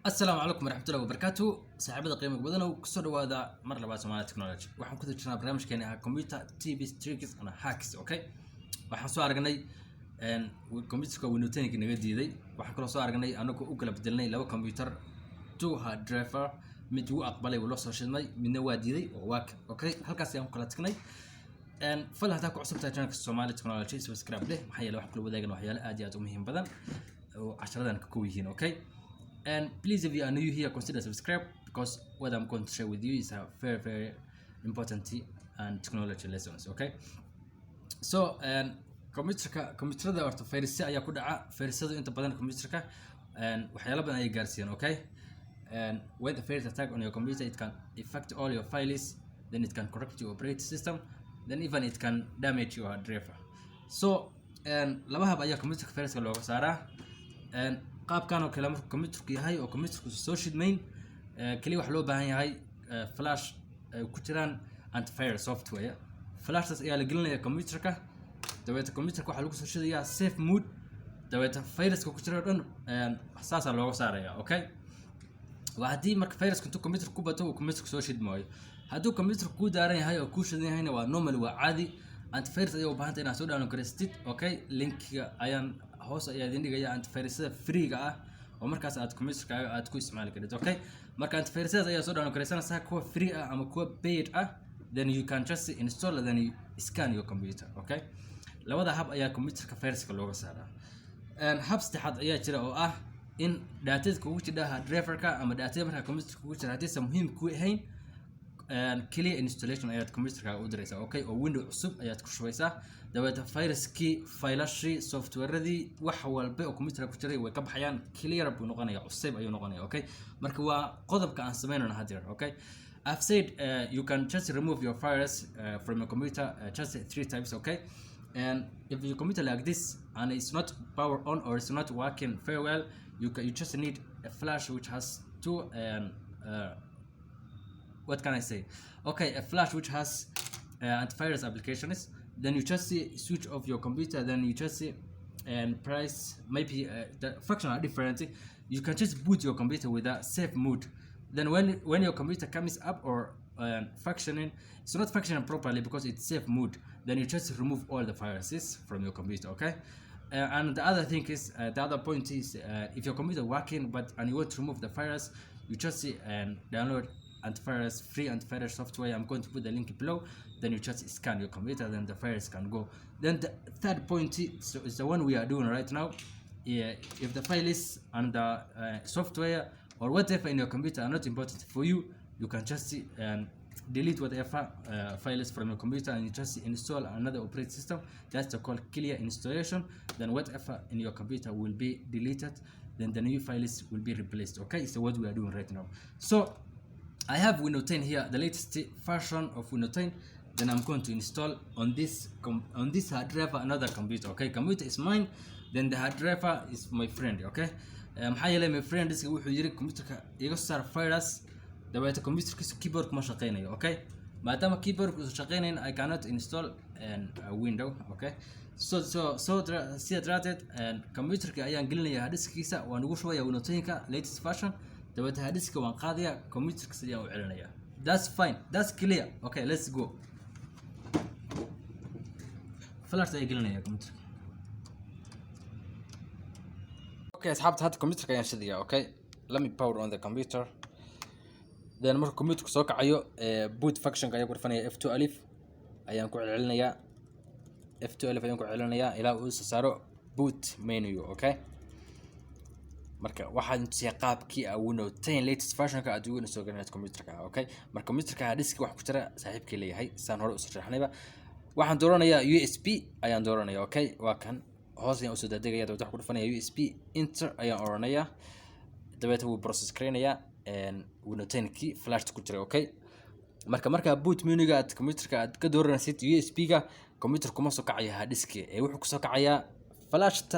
السلام عليكم ورحمة الله وبركاته صاحبada qiimaha badan oo ku soo dhawaada mar labaad Soomaali Technology waxaan ku jirnaa barnaamijkeena ah computer TV tricks and hacks okay waxaan soo aragnay computerka Windows 10 naga diiday waxaan kala soo aragnay anagu u kala bedelnay laba computer two hard driver mid uu aqbalay oo la soo shidmay midna waa diiday oo waa okay halkaas ayaan kala tagnay fal hada ku cusubtaa channelka Soomaali Technology subscribe leh maxay wax kala wadaagan waxyaalo aad iyo aad u muhiim badan oo casharadan ka yihiin okay. And please, if you are new here, consider subscribe because what I'm going to share with you is a very important and technology lessons. Okay. So computerka horta fayrisi ayaa ku dhaca fayrasadu inta badan computerka waxyaalo badan ay gaarsiiyaan. Okay. And when the virus attack on your computer, it can affect all your files, then it can corrupt your operating system, then even it can damage your driver. So laba hab ayaa computerka fayraska looga saaraa. qaabkan oo kale marka computerku yahay oo computerku soo shidmayn kaliya wax loo baahan yahay flash ku jiraan antivirus software flashas ayaa la gelinayaa computerka dabeeta computerka waxa lagu soo shidayaa safe mode dabeeta viruska ku jira dhan xasaas looga saaraya okay hadii marka viruska intuu computerka ku bato uu computerka soo shidmaayo hadduu computerka ku daaran yahay oo ku shidan yahayna waa normal waa caadi antivirus ayaa u baahan tahay inaad soo download gareysid okay linkiga ayaan hoos ayaa idin dhigaya antivirusada free ga ah oo markaas aad computerka aad ku isticmaali kartid okay marka antivirusada ayaa soo download gareysanaysaa kuwa free ah ama kuwa paid ah then you can just install then you scan your computer okay labada hab ayaa computerka viruska looga saaraa hab saddexaad ayaa jira oo ah in data kugu jira driverka ama data marka computerka kugu jira hadii muhiim ku ahayn clear installation ayaad computerka u diraysaa okay oo window cusub ayaad ku shubaysaa dabeeta viruskii faylashii softwareadii wax walba oo computerka ku jiray way ka baxayaan clear buu noqonayaa cusub ayuu noqonayaa okay marka waa qodobka aan sameynayno hadda okay I've said you can just remove your virus from your computer just 3 times okay and if your computer like this and it's not power on or it's not working very well you just need a flash which has two what can I say okay a flash which has antivirus applications then you just switch off your computer then you just and price maybe the function are different you can just boot your computer with a safe mode then when your computer comes up or functioning it's not functioning properly because it's safe mode then you just remove all the viruses from your computer okay and the other thing is the other point is if your computer working but and you want to remove the virus you just download antivirus free antivirus software I'm going to put the link below then you just scan your computer then the virus can go then the third point is the one we are doing right now if the file is and the software or whatever in your computer are not important for you you can just delete whatever files from your computer and you just install another operating system that's called clear installation then whatever in your computer will be deleted then the new files will be replaced okay so what we are doing right now so I have Windows 10 here, the latest version of Windows 10. Then I'm going to install on this hard driver another computer. Okay, computer is mine. Then the hard driver is my friend. Okay, maxaa yeelay my friend is wuxuu yiri computerka iga saar virus dabeeta computerkiisa keyboard ma shaqeynayo. Okay, maadaama keyboard ku shaqeynayn I cannot install a window. Okay, so see rated and computerka ayaan gelinayaa diskiisa waan ugu shubayaa Windows 10 latest version. dabeeta hadiska waan qaadaya computerka sidii aan u celinaya that's fine that's clear okay let's go flash ay gelinaya computerka okay asxaabta hadda computerka ayaan shidaya okay let me power on the computer then marka computerka soo kacayo boot function ayaan ku rifanaya F2 alif ayaan ku celinaya F2 alif ayaan ku celinaya ilaa uu soo saaro boot menu okay marka waxaan intii qaabkii Windows 10 latest version-ka aad ugu soo galinayso computerka okay marka computerka disk wax ku jira saaxiibkii leeyahay saan hore u soo sharaxnayba waxaan dooranayaa USB ayaan dooranayaa okay waa kan hoos ayaan u soo dadegaya dawada ku dhufanaya USB enter ayaan oranayaa dabeeta uu process kareenaya Windows 10 ki flash ku jira okay marka boot menu-ga aad computerka aad ka dooranaysid USB-ga computerku ma soo kacaya disk wuxuu ku soo kacayaa flash-ta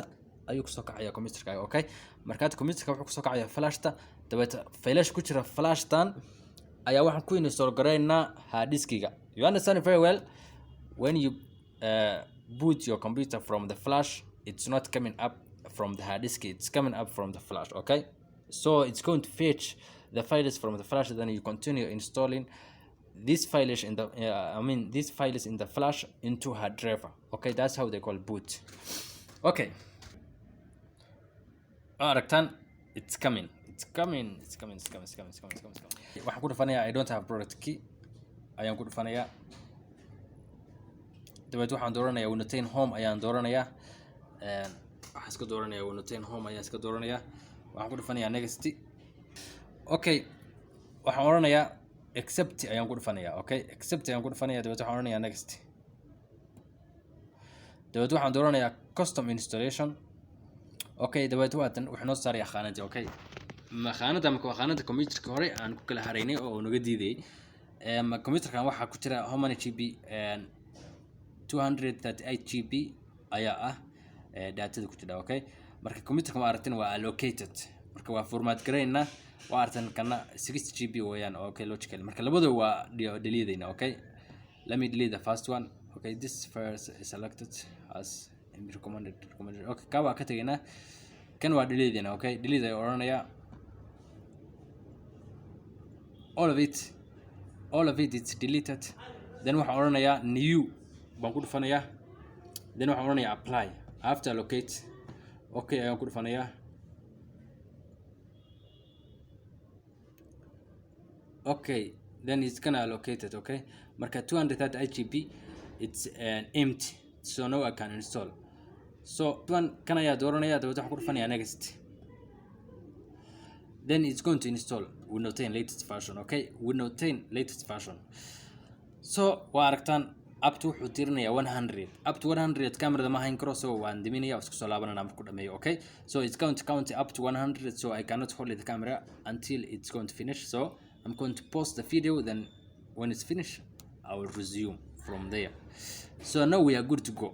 ayuu ku soo kacaya computerka okay markaad computerka wuxuu ku soo kacaya flash-ta dabeeta flash ku jira flash-tan ayaa waxaan ku install gareynaa hard disk-ga you understand very well when you boot your computer from the flash it's not coming up from the hard disk it's coming up from the flash okay So it's going to fetch the files from the flash, then you continue installing this file is in the this file is in the flash into her driver. Okay, that's how they call boot. Okay, aragtan, it's coming. Waxaan ku dhufanayaa I don't have product key ayaan ku dhufanayaa. dabeed waxaan dooranayaa Windows 10 home ayaan dooranayaa. waxaan iska dooranayaa Windows 10 home ayaan iska dooranayaa. waxaan ku dhufanayaa next. Okay, waxaan oranayaa accept ayaan ku dhufanayaa. Okay, accept ayaan ku dhufanayaa. dabeed waxaan oranayaa next. dabeed waxaan dooranayaa custom installation. Okay, dabeed waatan waxaan noo saarayaa khaanadii. Okay, ma khaanada ama khaanada computerka hore aan ku kala haraynay oo naga diiday. computerkan waxaa ku jira how many GB? 238 GB ayaa ah daatada ku jira. Okay, marka computerka ma aragtin waa allocated, marka waa format gareynaa. waa aragtin kana 60 GB weeyaan. Okay, logical marka labadaba waa deleteayna. Okay, let me delete the first one. Okay, this first is selected as recommended. Okay, ka waa ka tagaynaa, kan waa deleteayna. Okay, delete ay oranayaa. all of it is deleted. then waxaan oranayaa new baan ku dhufanayaa. then waxaan oranayaa apply after allocate. Okay, ayaan ku dhufanayaa. Okay, then it's gonna allocated. Okay, marka 238 GB it's empty, so now I can install. So kan ayaa dooranayaa. dabeed waxaan ku dhufanayaa next. then it's going to install Windows 10 latest version. Okay, Windows 10 latest version. So waa aragtaan up to wuxuu tirinayaa 100 up to 100 camera ma hayn karo, so waan diminayaa isku soo laabanana markuu dhameeyo. Okay, so it's going to count up to 100, so I cannot hold the camera until it's going to finish. So I'm going to pause the video, then when it's finished I will resume from there. So now we are good to go.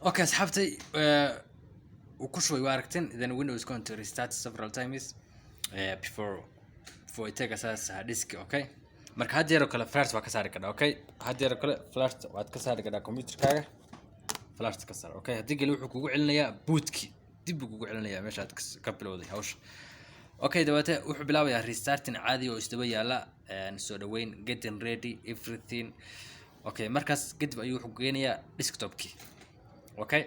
Okay, asxaabtay uu ku shubay waa aragteen. then Windows is going to restart several times before it take us hard disk. Okay, marka had yeero kale flash waa ka saari karaa. Okay, had yeero kale flash waad ka saari karaa computerkaaga. flash ka saar. Okay, haddii gali wuxuu kugu celinayaa bootki, dib buu kugu celinayaa meesha aad ka bilowday hawsha. Okay, dabeete wuxuu bilaabayaa restarting caadi oo isdaba yaala soo dhaweyn, getting ready everything. Okay, markaas kadib ayuu wuxuu geenayaa desktopki. Okay,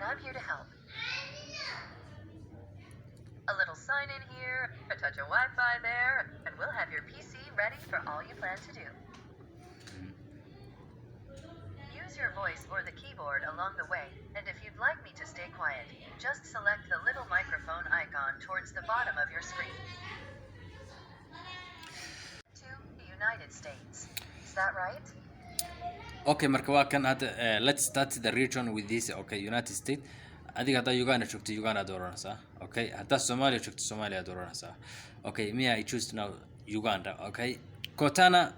I'm here to help. A little sign in here, a touch of Wi-Fi there, and we'll have your PC ready for all you plan to do. Use your voice or the keyboard along the way, and if you'd like me to stay quiet, just select the little microphone Okay, marka waa kan hadda let's start the region with this. Okay, United States. Adiga hadda Uganda joogto Uganda dooranaysaa. Okay, hadda Somalia joogto Somalia dooranaysaa. Okay, me I choose now Uganda. Okay, Cortana,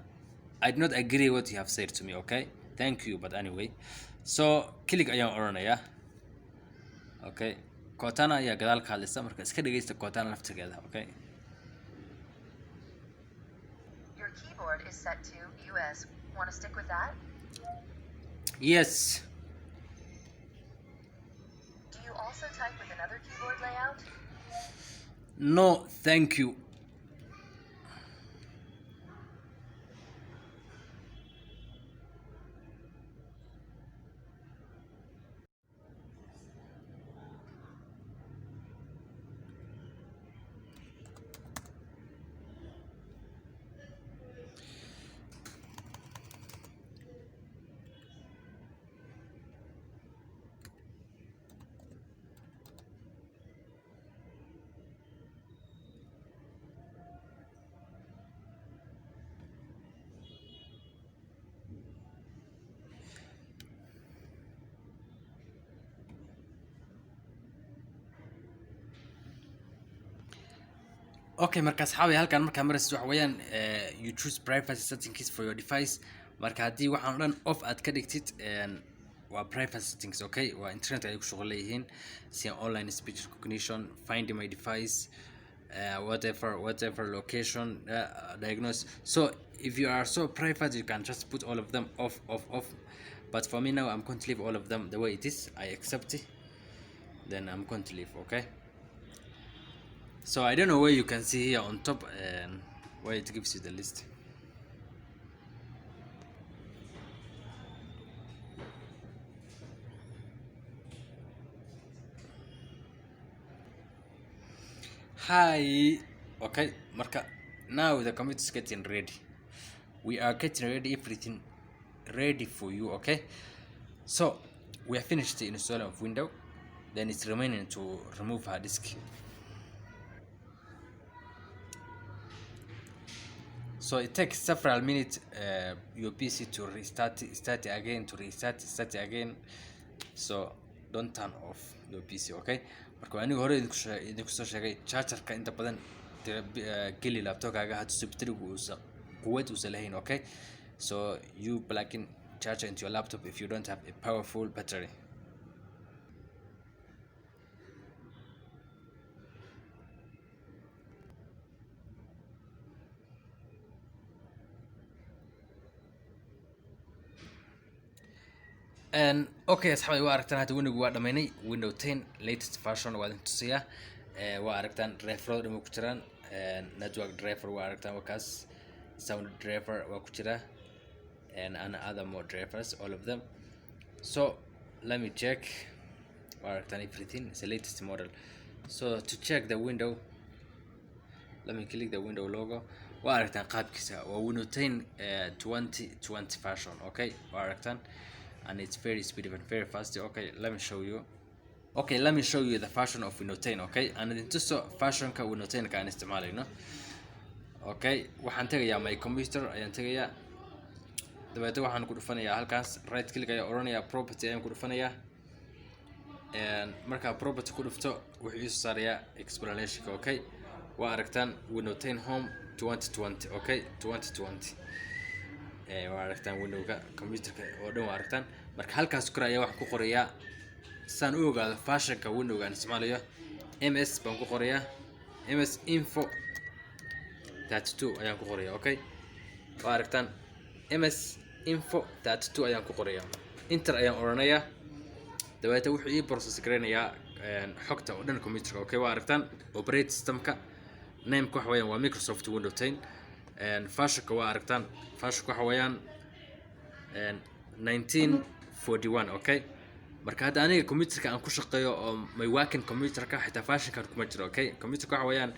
I do not agree what you have said to me. Okay, thank you, but anyway, so click ayaan oranayaa. Okay, Cortana ayaa gadaal ka hadlaysa marka iska dhageysta Cortana laftigeeda. Okay. Your keyboard is set to US. Want to stick with that? Yes. Do you also type with another keyboard layout? No, thank you. Okay, marka asxaabi halkan marka maraysid waxa weeyaan you choose privacy settings for your device. Marka haddii waxaan dhan off aad ka dhigtid waa privacy settings. Okay, waa internet ay ku shaqo leeyihiin si online speech recognition, find my device, whatever location, diagnose. So if you are so private you can just put all of them off. But for me now I'm going to leave all of them the way it is. I accept it, then I'm going to leave. Okay, so I don't know where you can see here on top where it gives you the list. Hi. Okay, marka now the computer is getting ready. We are getting ready, everything ready for you. Okay, so we have finished the install of Windows. Then it's remaining to remove hard disk. So it takes several minutes your PC to restart again. So don't turn off your PC. Okay, marka anigu hore idinku soo sheegay chargerka inta badan geli laptopkaaga haduu batterigu uusan quwad uusan lahayn. Okay, so you plug in charger into your laptop if you don't have a powerful battery. Okay, asxaabay waa aragtaan hadda Windows waa dhamaynay. Windows 10 latest version waa idin tusiyaa. Waa aragtaan driver dhamo ku jiraan. Network driver waa aragtaan wakaas. Sound driver waa ku jira. And other more drivers, all of them. So let me check. Waa aragtaan everything. It's the latest model. So to check the window, let me click the window logo. Waa aragtaan qaabkiisa. Waa Windows 10 2020 version. Okay, waa aragtaan. And it's very speedy and very fast. Okay, let me show you. Okay, let me show you the version of Windows 10. Okay, and into so version ka Windows 10 ka aan isticmaalayno. Okay, waxaan tagayaa my computer ayaan tagayaa. Dabeetana waxaan ku dhufanayaa halkaas right click ayaa oranayaa property ayaan ku dhufanayaa. Marka property ku dhufto wuxuu isu saarayaa explanation. Okay, waa aragtaan Windows 10 Home 2020. Okay, 2020. Waa aragtaan Windows-ka computer-ka oo dhan waa aragtaan. Marka halkaas kor ayaa wax ku qorayaa saan u ogaado version-ka Windows aan isticmaalayo. MS baan ku qorayaa. MS info 32 ayaan ku qorayaa. Okay, waa aragtaan MS info 32 ayaan ku qorayaa. Enter ayaan oranayaa. Dabeetana wuxuu ii process gareynayaa xogta oo dhan computer-ka. Okay, waa aragtaan operating system-ka name-ka waxa weeyaan waa Microsoft Windows 10. Version-ka waa aragtaan version-ka waxa weeyaan 1941. Okay, marka hadda aniga computer-ka aan ku shaqeeyo oo my working computer-ka xitaa version-ka kuma jiro. Okay, computer-ka waxa weeyaan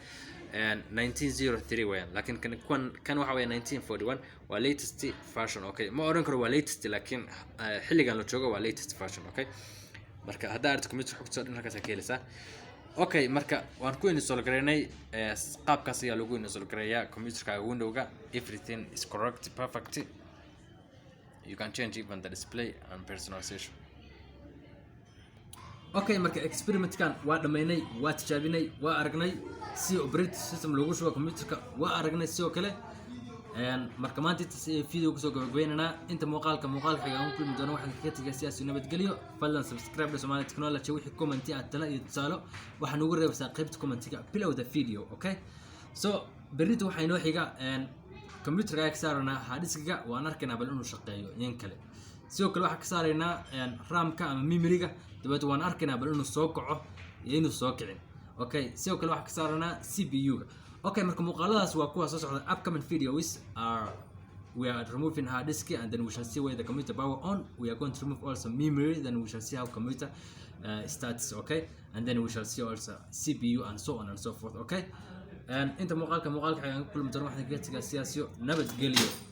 1903 weeyaan, laakiin kan waxa weeyaan 1941 waa latest version. Okay, ma oran karo waa latest laakiin xilligan la joogo waa latest version. Okay, marka hadda aad computer xogta soo dhan halkaas ka helaysaa. Okay, marka waan ku install gareynay qaabkaas ayaa lagu install gareeyaa computer-ka Windows-ga. Everything is correct, perfect. you can change even the display and personalization. Okay, marka experimentkan waa dhameynay, waa tijaabinay, waa aragnay si operating system loogu shubo computerka, waa aragnay sidoo kale marka maanta video kusoo gabagabeynana inta muuqaalka xiga aan kulmi doono waxaan kaga tagay sidaas nabadgelyo. Fadlan subscribe Somali Technology, wixii comment aad tala iyo tusaalo waxaan ugu reebsaa qaybta comment-ka below the video. Okay, so berrito waxay noo xiga computerka ka saarana harddiskiga waan arkaynaa bal inuu shaqeeyo in kale. sidoo kale waxaan ka saaraynaa RAM-ka ama memory-ga dabeed waan arkaynaa bal inuu soo kaco iyo inuu soo kicin. Okay, sidoo kale waxaan ka saaraynaa CPU-ga. Okay, marka muuqaaladaas waa kuwa soo socda. Upcoming videos are we are removing hard disk and then we shall see where the computer power on. We are going to remove also memory, then we shall see how computer starts. Okay, and then we shall see also CPU and so on and so forth. Okay, and inta muuqaalka xayaan kulmi doona waxaan kaga tagay siyaasiyo nabadgelyo.